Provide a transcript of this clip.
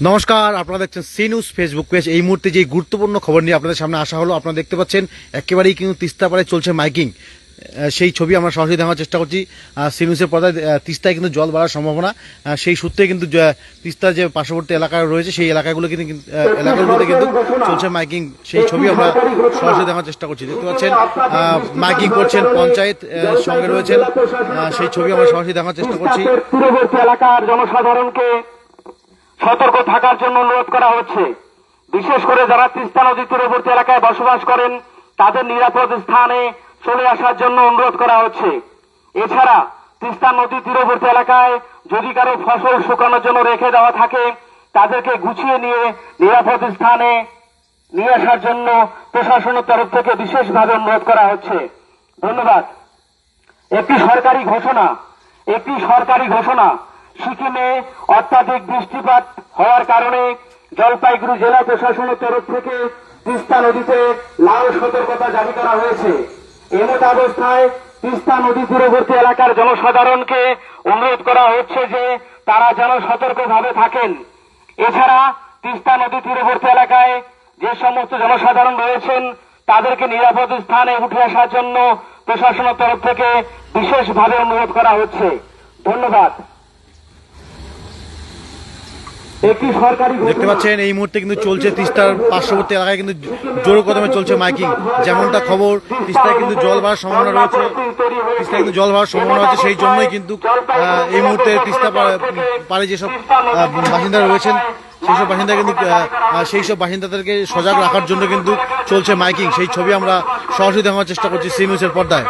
নমস্কার, আপনারা দেখছেন সি নিউজ ফেসবুক পেজ। এই মুহূর্তে যে গুরুত্বপূর্ণ খবর নিয়ে আপনাদের সামনে আসা হলো, আপনারা দেখতে পাচ্ছেন একেবারেই কিন্তু তিস্তা পাড়ে চলছে মাইকিং। সেই ছবি আমরা সরাসরি দেখানোর চেষ্টা করছি সি নিউজের পর্দায়। তিস্তায় কিন্তু জল বাড়ার সম্ভাবনা, সেই সূত্রে কিন্তু তিস্তার যে পার্শ্ববর্তী এলাকা রয়েছে সেই এলাকাগুলোতে কিন্তু চলছে মাইকিং। সেই ছবি আমরা সরাসরি দেখানোর চেষ্টা করছি। দেখতে পাচ্ছেন মাইকিং করছেন পঞ্চায়েত সঙ্গে রয়েছেন, সেই ছবি আমরা সরাসরি দেখানোর চেষ্টা করছি। তীরবর্তী এলাকার জনসাধারণকে সতর্ক থাকার জন্য অনুরোধ করা হচ্ছে। বিশেষ করে যারা তিস্তা নদী তীরবর্তী এলাকায় বসবাস করেন তাদের নিরাপদ স্থানে চলে আসার জন্য অনুরোধ করা হচ্ছে। এছাড়া তিস্তা নদী তীরবর্তী এলাকায় যদি কারো ফসল শুকানোর জন্য রেখে দেওয়া থাকে তাদেরকে গুছিয়ে নিয়ে নিরাপদ স্থানে নিয়ে আসার জন্য প্রশাসনের তরফ থেকে বিশেষভাবে অনুরোধ করা হচ্ছে। ধন্যবাদ। একটি সরকারি ঘোষণা সিকিমে অত্যাধিক বৃষ্টিপাত হওয়ার কারণে জলপাইগুড়ি জেলা প্রশাসনের তরফ থেকে তিস্তা নদীতে লাল সতর্কতা জারি করা হয়েছে। এমত অবস্থায় তিস্তা নদী তীরবর্তী এলাকার জনসাধারণকে অনুরোধ করা হচ্ছে যে তারা যেন সতর্কভাবে থাকেন। এছাড়া তিস্তা নদী তীরবর্তী এলাকায় যে সমস্ত জনসাধারণ রয়েছেন তাদেরকে নিরাপদ স্থানে উঠে আসার জন্য প্রশাসনের তরফ থেকে বিশেষভাবে অনুরোধ করা হচ্ছে। ধন্যবাদ। দেখতে পাচ্ছেন এই মুহূর্তে কিন্তু চলছে তিস্তার পার্শ্ববর্তী এলাকায় কিন্তু জোর কদমে চলছে মাইকিং। যেমনটা খবর, তিস্তায় কিন্তু জল বাড়ার সম্ভাবনা রয়েছে, সেই জন্যই কিন্তু এই মুহূর্তে তিস্তা পাড়ে যেসব বাসিন্দারা রয়েছেন সেই সব বাসিন্দাদেরকে সজাগ রাখার জন্য কিন্তু চলছে মাইকিং। সেই ছবি আমরা সরাসরি দেখানোর চেষ্টা করছি সি নিউজের পর্দায়।